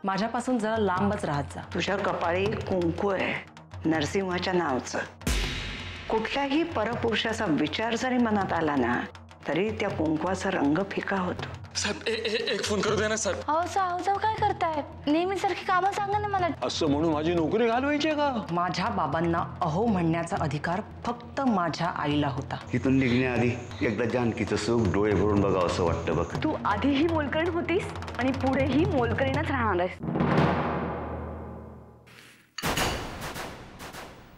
माझ्यापासून जरा लांबच राहत जा। तुझ्या कपाळी कुंकू आहे नरसिंहाच्या नावाचं। कुठल्याही परपुरुषाचा विचार जरी मनात आला ना तरी त्या कुंकवाचा रंग फिका होतो। साहेब एक फोन करू दे ना साहेब। अहो काय करताय? नेहमीसारखी कामं सांगा ना मला। असं म्हणून माझी नोकरी घालवायची का? माझ्या बाबांना अहो म्हणण्याचा अधिकार फक्त माझ्या आईला होता। तिथून निघण्याआधी एकदा जानकीचं सुख डोळे भरून बघावं असं वाटतं बघ। तू आधीही मोलकरीण होतीस आणि पुढेही मोलकरीणच राहणार आहेस।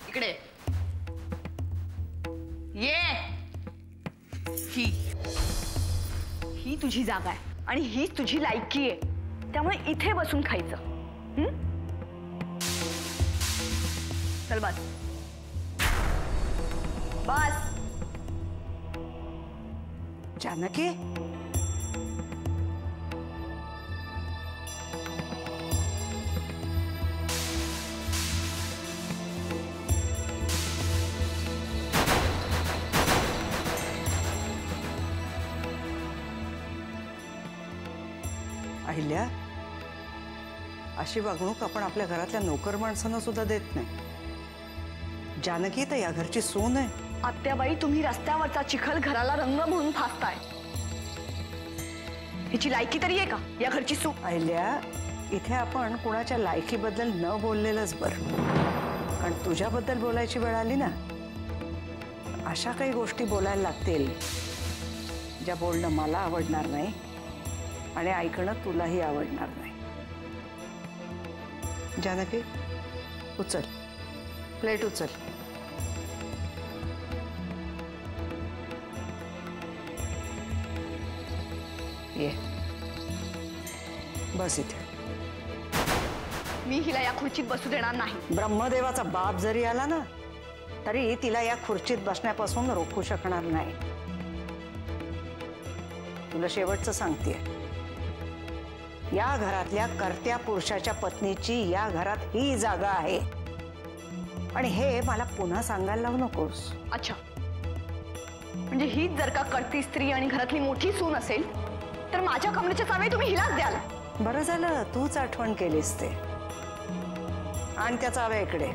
इकडे ये। ही तुझी जागा आहे आणि हीच तुझी लायकी आहे, त्यामुळे इथे बसून खायचं। चल बस बस। जानकी अहिल्या, अशी वागणूक आपण आपल्या घरातल्या नोकर माणसांना सुद्धा देत नाही। जानकी तर या घरची सून आहे। आत्याबाई, तुम्ही रस्त्यावरचा चिखल घराला रंग म्हणून फासताय। हिची लायकी तरी आहे का या घरची सून? अहिल्या, इथे आपण कुणाच्या लायकीबद्दल न बोललेलंच बरं, कारण तुझ्याबद्दल बोलायची वेळ आली ना अशा काही गोष्टी बोलायला लागतील ज्या बोलणं मला आवडणार नाही आणि ऐकणं तुलाही आवडणार नाही। जानकी उचल, प्लेट उचल। ये बस इथे। मी हिला या खुर्चीत बसू देणार नाही। ब्रह्मदेवाचा बाप जरी आला ना तरी तिला या खुर्चीत बसण्यापासून रोखू शकणार नाही। तुला शेवटचं सांगतेय, या घरातल्या कर्त्या पुरुषाच्या पत्नीची या घरात ही जागा आहे आणि हे मला पुन्हा सांगायला लावू नकोस। अच्छा, म्हणजे हीच जर का कर्ती स्त्री आणि घरातली मोठी सून असेल तर माझ्या कमरेच्या चावे तुम्ही हिलाच द्याल। बरं झालं तूच आठवण केलीस ते। आणि त्या चाव्या इकडे।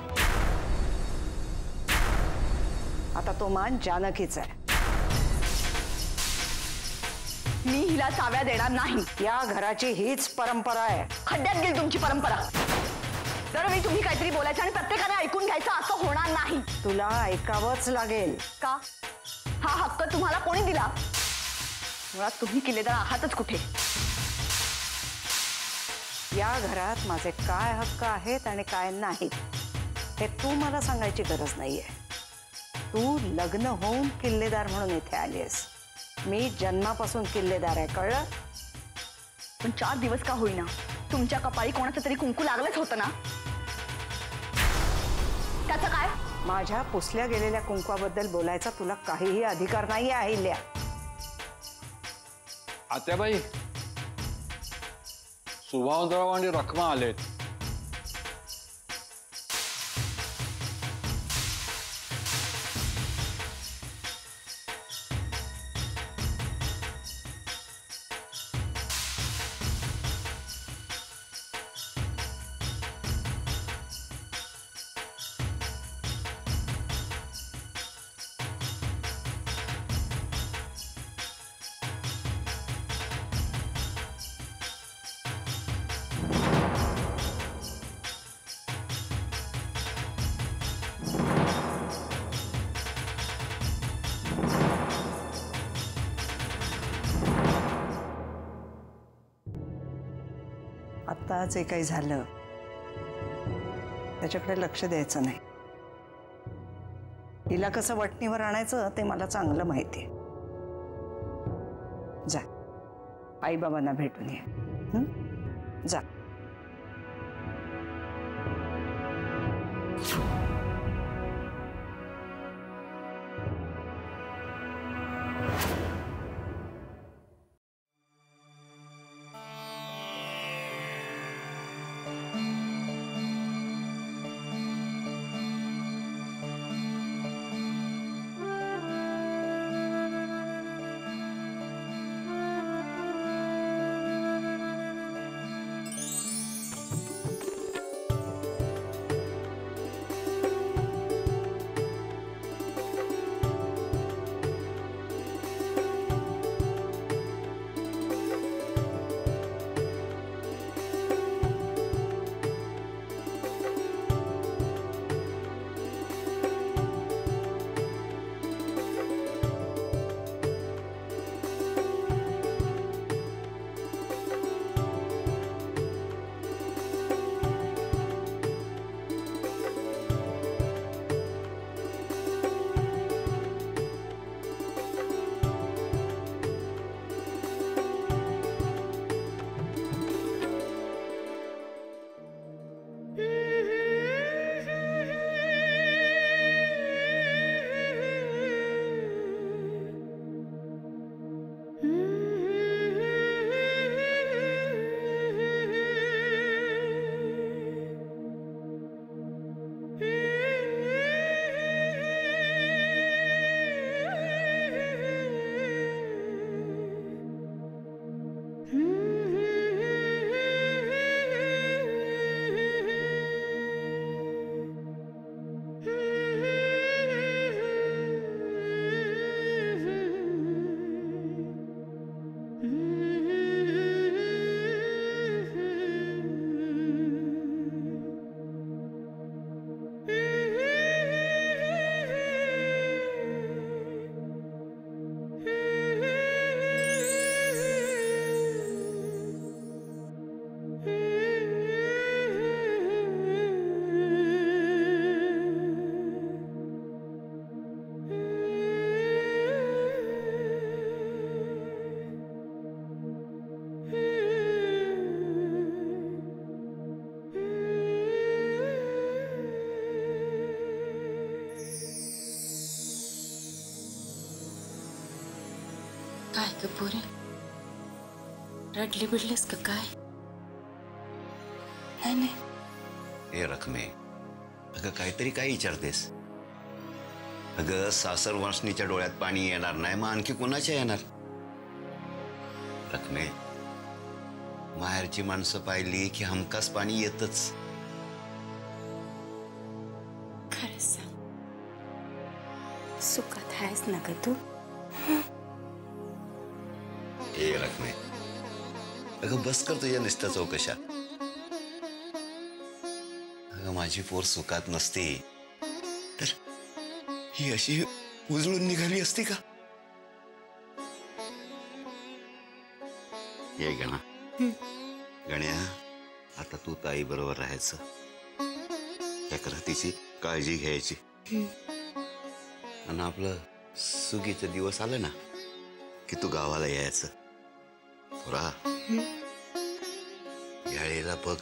आता तो मान जानकीचा आहे। मी हिला चाव्या देणार नाही। या घराची हीच परंपरा आहे। खड्ड्यात गेली तुमची परंपरा। दरवेळी तुम्ही काहीतरी बोलायचं आणि प्रत्येकाने ऐकून घ्यायचं असं होणार नाही। तुला ऐकावंच लागेल। का? हा हक्क तुम्हाला कोणी दिला? मुळात तुम्ही किल्लेदार आहातच कुठे? या घरात माझे काय हक्क आहेत आणि काय नाही हे तू मला सांगायची गरज नाहीये। तू लग्न होऊन किल्लेदार म्हणून इथे आलीस। मी जन्मापासून किल्लेदार आहे, कळलं? पण 4 दिवस का होईना तुमच्या कपाळी कोणाचं तरी कुंकू लागलंच होतं ना? त्याचं काय? माझ्या पुसल्या गेलेल्या कुंकवाबद्दल बोलायचा तुला काहीही अधिकार नाहीये अहिल्या। आत्याबाई, सुभावराव आणि रखमा आलेत। आत्ता जे काही झालं त्याच्याकडे लक्ष द्यायचं नाही. हिला कसं वटणीवर आणायचं ते मला चांगलं माहिती आहे. जा आई बाबांना भेटून ये. जा. काय ग पोरी, रडली बिडलीस का काय? नाही. हे रखमे, अगं काहीतरी काय विचारतेस? अगं सासर वासनीच्या डोळ्यात पाणी येणार नाही, मग आणखी कुणाच्या येणार? रखमे, माहेरची माणसं पाहिली की हमखास पाणी येतच. खरं सांग, सुखात आहेस ना ग तू? हे रखमे, अगं बस कर तुझ्या निस्त्या चौकशा. अगं माझी पोर सुखात नसती तर ही अशी उजळून निघाली असती का? ये गणा, गण्या, आता तू ताई बरोबर राहायचं, त्याकरता तिची काळजी घ्यायची. आणि आपलं सुगीचे दिवस आले ना की तू गावाला यायचं. पुरा याळेला बघ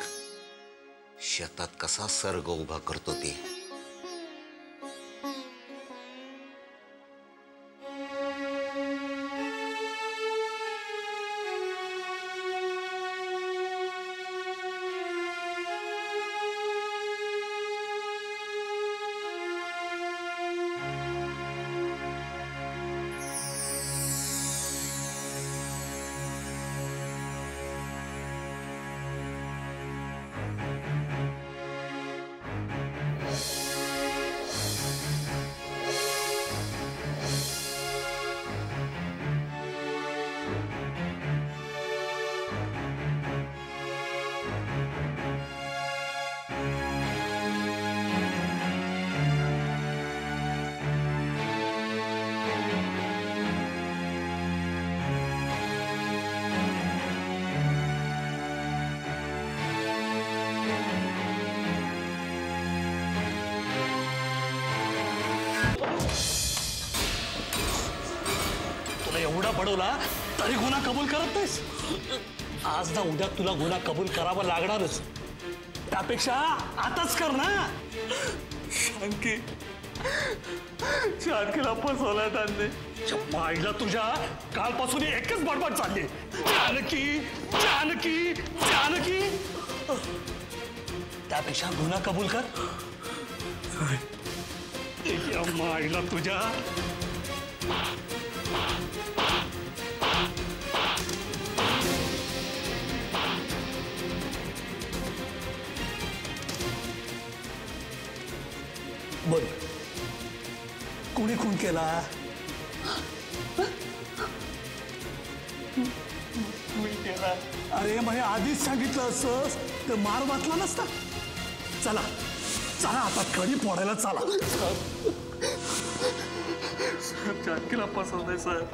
शेतात कसा सर्ग उभा करतो ते. गुन्हा पडवला तरी गुन्हा कबूल करत नाहीस. आज ना उद्या तुला गुन्हा कबूल करावा लागणारच. त्यापेक्षा आताच कर ना. जानकीला फसवलाय त्यांनी. माईला तुझ्या कालपासून एकच बडबड चालली. जानकी जानकी जानकी. त्यापेक्षा गुन्हा कबूल कर. माईला तुझ्या. बोल, कोणी खून केला? मी केला. अरे म्हणजे आधीच सांगितलं असतंस तर मार वाचला नसता. चला चला आता कडी फोडायला चला. जानकीला फसवलंय साहेब.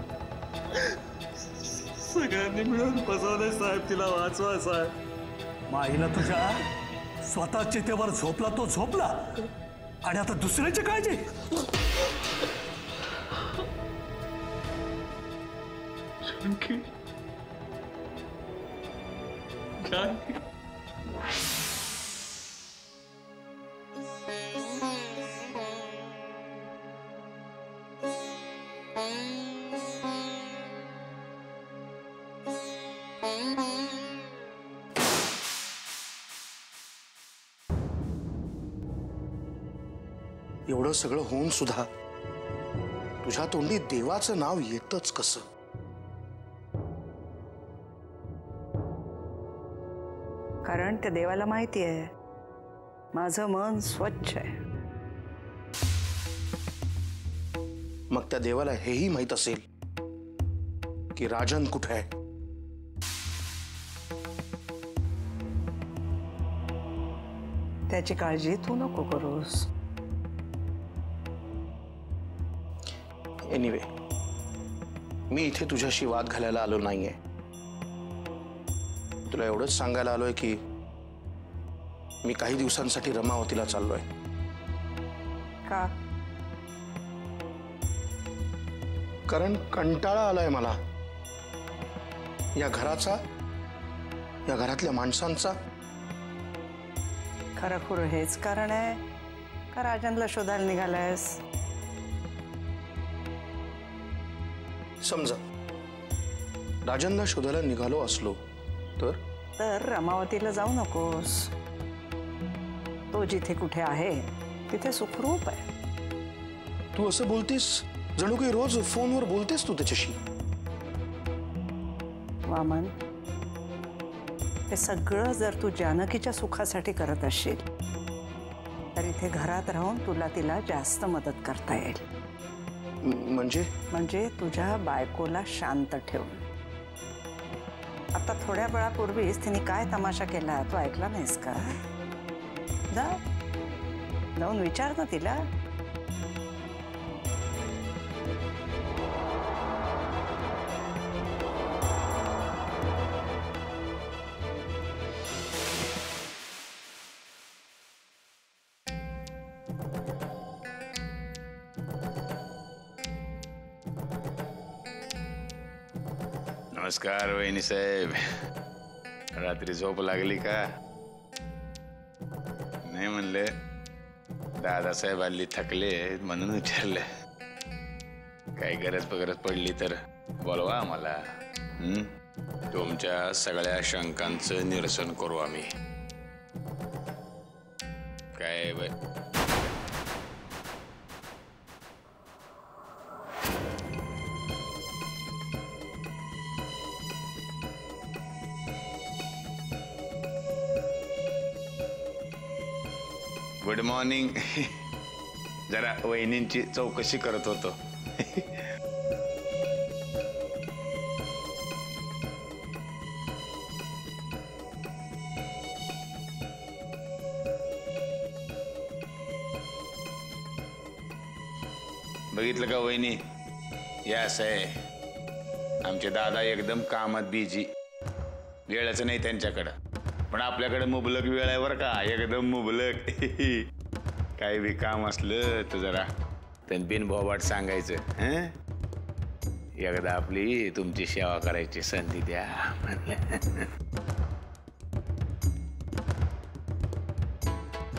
सगळ्यांनी मिळून फसवलंय साहेब. तिला वाचवा साहेब. माईला तुझ्या स्वतः चितेवर झोपला तो झोपला आणि आता दुसऱ्याची काळजी. जानकी जानकी. एवढं सगळं होऊन सुद्धा तुझ्या तोंडी देवाचं नाव येतच कसं? कारण त्या देवाला माहिती आहे माझं मन स्वच्छ आहे. मग त्या देवाला हेही माहित असेल की राजन कुठे आहे. त्याची काळजी तू नको करूस. एनिवे, मी इथे तुझ्याशी वाद घालायला आलो नाहीये. तुला एवढंच सांगायला आलोय की मी काही दिवसांसाठी रमावतीला चाललोय. का? कारण कंटाळा आलाय मला या घराचा, या घरातल्या माणसांचा. खरं खुरं हेच कारण आहे का राजनला शोधायला निघालायस? समजा राजनला शोधायला निघालो असलो तर रमावतीला जाऊ नकोस. तो जिथे कुठे आहे तिथे सुखरूप आहे. तू असं बोलतेस जणू काही रोज फोनवर बोलतेस तू त्याच्याशी. वामन, हे सगळं जर तू जानकीच्या सुखासाठी करत असशील तर इथे घरात राहून तुला तिला जास्त मदत करता येईल. म्हणजे तुझ्या बायकोला शांत ठेवून. आता थोड्या वेळापूर्वीच तिने काय तमाशा केला तू ऐकला नाहीस का? जाऊन विचार ना तिला. नमस्कार वहिनी साहेब. रात्री झोप लागली का? नाही म्हणले दादासाहेब हल्ली थकले म्हणून विचारले. काही गरज पडली तर बोलवा आम्हाला. तुमच्या सगळ्या शंकांचं निरसन करू आम्ही. काय गुड मॉर्निंग. जरा वहिनींची चौकशी करत होतो. बघितलं का वहिनी, या असं आहे आमचे दादा एकदम कामात बिझी. वेळच नाही त्यांच्याकडं. पण आपल्याकडे मुबलक वेळ आहे बरं का, एकदम मुबलक. काही बी काम असलं तर जरा बिन बोबाट सांगायचं. एकदा आपली तुमची सेवा करायची संधी द्या.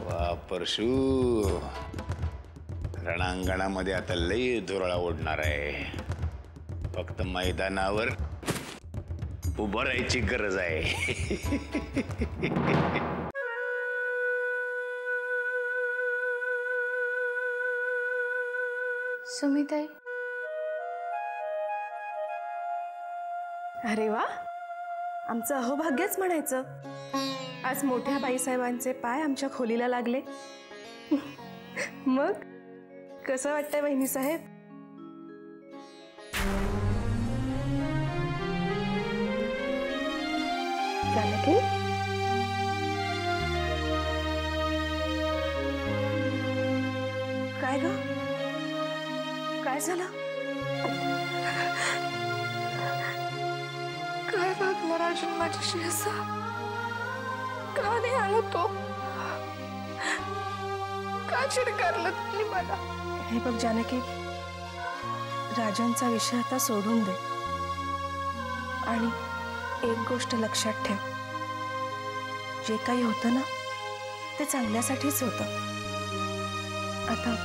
वा परशू, रणांगणामध्ये आता लई धुरळा ओढणार आहे. फक्त मैदानावर उभं राहायची गरज आहे. सुमिताई, अरे वा, आमचं अहोभाग्यच म्हणायचं. आज मोठ्या बाईसाहेबांचे पाय आमच्या खोलीला लागले. मग कसं वाटतंय बहिणी साहेब? जानकी, काय ग, काय झालं? काय वागला राजन माझ्याशी असा? का नाही आला तो? का चिडकारलं तुम्ही मला? हे बघ जानकी, राजनचा विषय आता सोडून दे आणि एक गोष्ट लक्षात ठेव, जे काही होतं ना ते चांगल्यासाठीच होतं. आता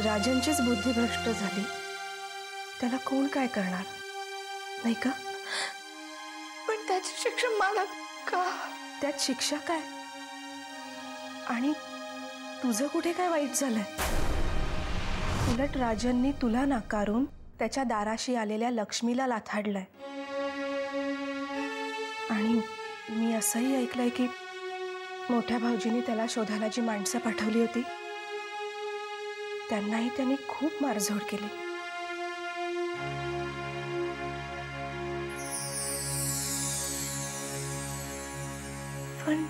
राजनचीच बुद्धी भ्रष्ट झाली, त्याला कोण काय करणार, नाही का? पण त्याची शिक्षा मला का? त्यात शिक्षा काय? आणि तुझं कुठे काय वाईट झालंय? उलट राजननी तुला नाकारून त्याच्या दाराशी आलेल्या लक्ष्मीला लाथाडलंय. आणि मी असंही ऐकलंय की मोठ्या भाऊजींनी त्याला शोधायला जी माणसं पाठवली होती त्यांनाही त्यांनी खूप मारझोड केली. पण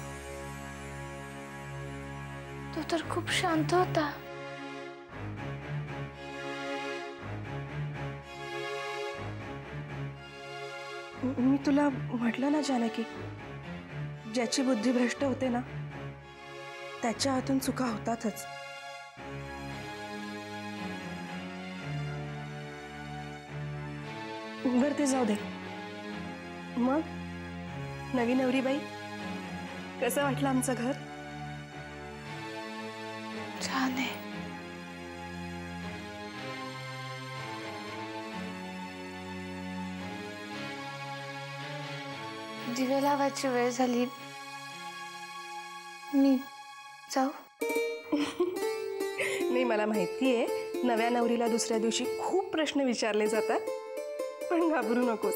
तो तर खूप शांत होता. मी तुला म्हटलं ना जानकी, ज्याची बुद्धी भ्रष्ट होते ना त्याच्या हातून चुका होतातच. बरं ते जाऊ दे. मग नवी नवरीबाई, कसं वाटलं आमचं घर? छान आहे. दिवे लावायची वेळ झाली, मी जाऊ? नाही, मला माहितीये नव्या नवरीला दुसऱ्या दिवशी खूप प्रश्न विचारले जातात, पण घाबरू नकोस,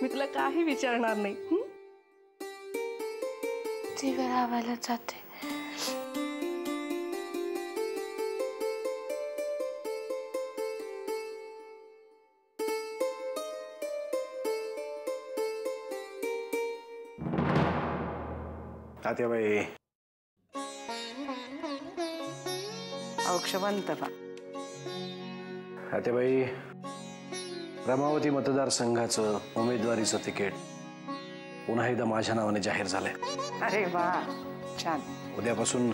मी तुला काही विचारणार नाही. दिवे लावायला जाते. तात्याबाई, औक्षवंत बा. तात्याबाई, रमावती मतदारसंघाचं उमेदवारीचं तिकीट पुन्हा एकदा माझ्या नावाने जाहीर झालंय. अरे वा, छान. उद्यापासून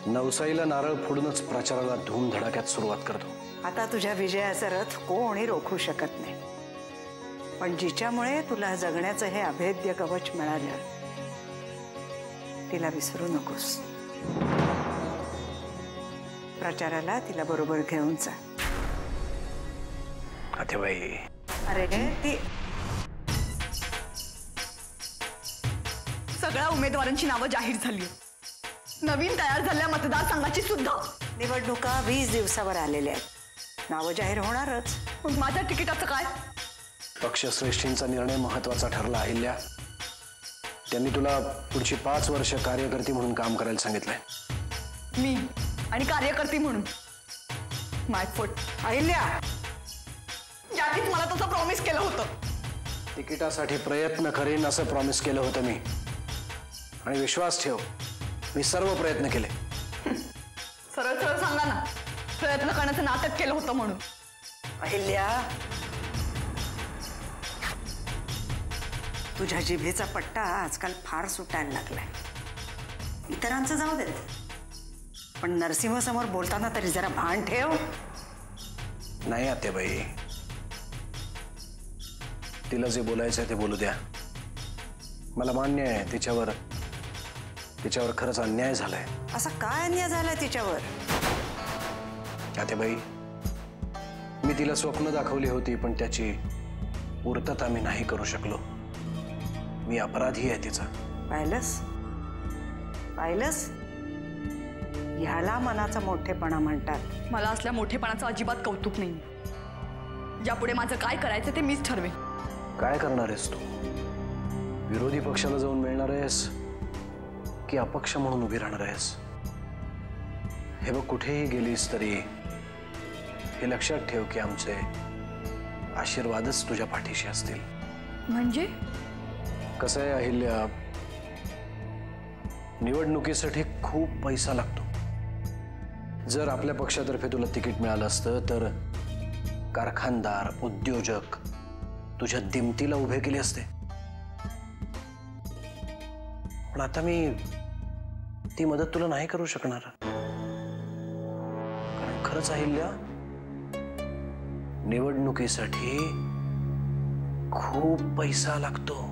नवसाईला नारळ फोडूनच प्रचाराला धूमधडाक्यात सुरुवात करतो. आता तुझ्या विजयाचा रथ कोणी रोखू शकत नाही, पण जिच्यामुळे तुला जगण्याचं हे अभेद्य कवच मिळालं तिला विसरू नकोस. प्रचाराला तिला बरोबर घेऊन जा. तात्याबाई, अरे ती सगळ्या उमेदवारांची नावं जाहीर झाली, नवीन तयार झालेल्या मतदारसंघाची सुद्धा. निवडणुका 20 दिवसावर आलेल्या आहेत, नावं जाहीर होणारच. मग माझ्या तिकिटाचं काय? पक्षश्रेष्ठींचा निर्णय महत्वाचा ठरला. अहिल्या, त्यांनी तुला पुढची 5 वर्ष कार्यकर्ती म्हणून काम करायला सांगितलंय. मी आणि कार्यकर्ती म्हणून माय फूट. अहिल्या, ज्यांनीच मला तसं प्रॉमिस केलं होतं. तिकिटासाठी प्रयत्न करेन असं प्रॉमिस केलं होतं मी, आणि विश्वास ठेव, मी सर्व प्रयत्न केले. सरळ सरळ सांगा ना, प्रयत्न करण्याचं नाटक केलं होतं म्हणून. अहिल्या, तुझ्या जिभेचा पट्टा आजकाल फार सुटायला लागलाय. इतरांचं जाऊ देत, पण नरसिंह समोर बोलताना तरी जरा भान ठेव. नाही आत्याबाई, तिला जे बोलायचं आहे ते बोलू द्या. मला मान्य आहे तिच्यावर खरंच अन्याय झालाय. असा काय अन्याय झालाय तिच्यावर? आत्याबाई, मी तिला स्वप्न दाखवली होती पण त्याची पूर्तता मी नाही करू शकलो. मी अपराधी आहे तिचा. पाहिलंस? ह्याला मनाचा मोठेपणा म्हणतात. मला असल्या मोठेपणाचं अजिबात कौतुक नाही. यापुढे माझं काय करायचं ते मीच ठरवेन. काय करणार आहेस तू? विरोधी पक्षाला जाऊन मिळणार आहेस की अपक्ष म्हणून उभी राहणार आहेस? हे बघ, कुठेही गेलीस तरी हे लक्षात ठेव की आमचे आशीर्वादच तुझ्या पाठीशी असतील. म्हणजे कसं आहे अहिल्या, निवडणुकीसाठी खूप पैसा लागतो. जर आपल्या पक्षातर्फे तुला तिकीट मिळालं असतं तर कारखानदार, उद्योजक तुझ्या दिमतीला उभे केले असते. पण आता मी ती मदत तुला नाही करू शकणार. कारण खरंच अहिल्या, निवडणुकीसाठी खूप पैसा लागतो.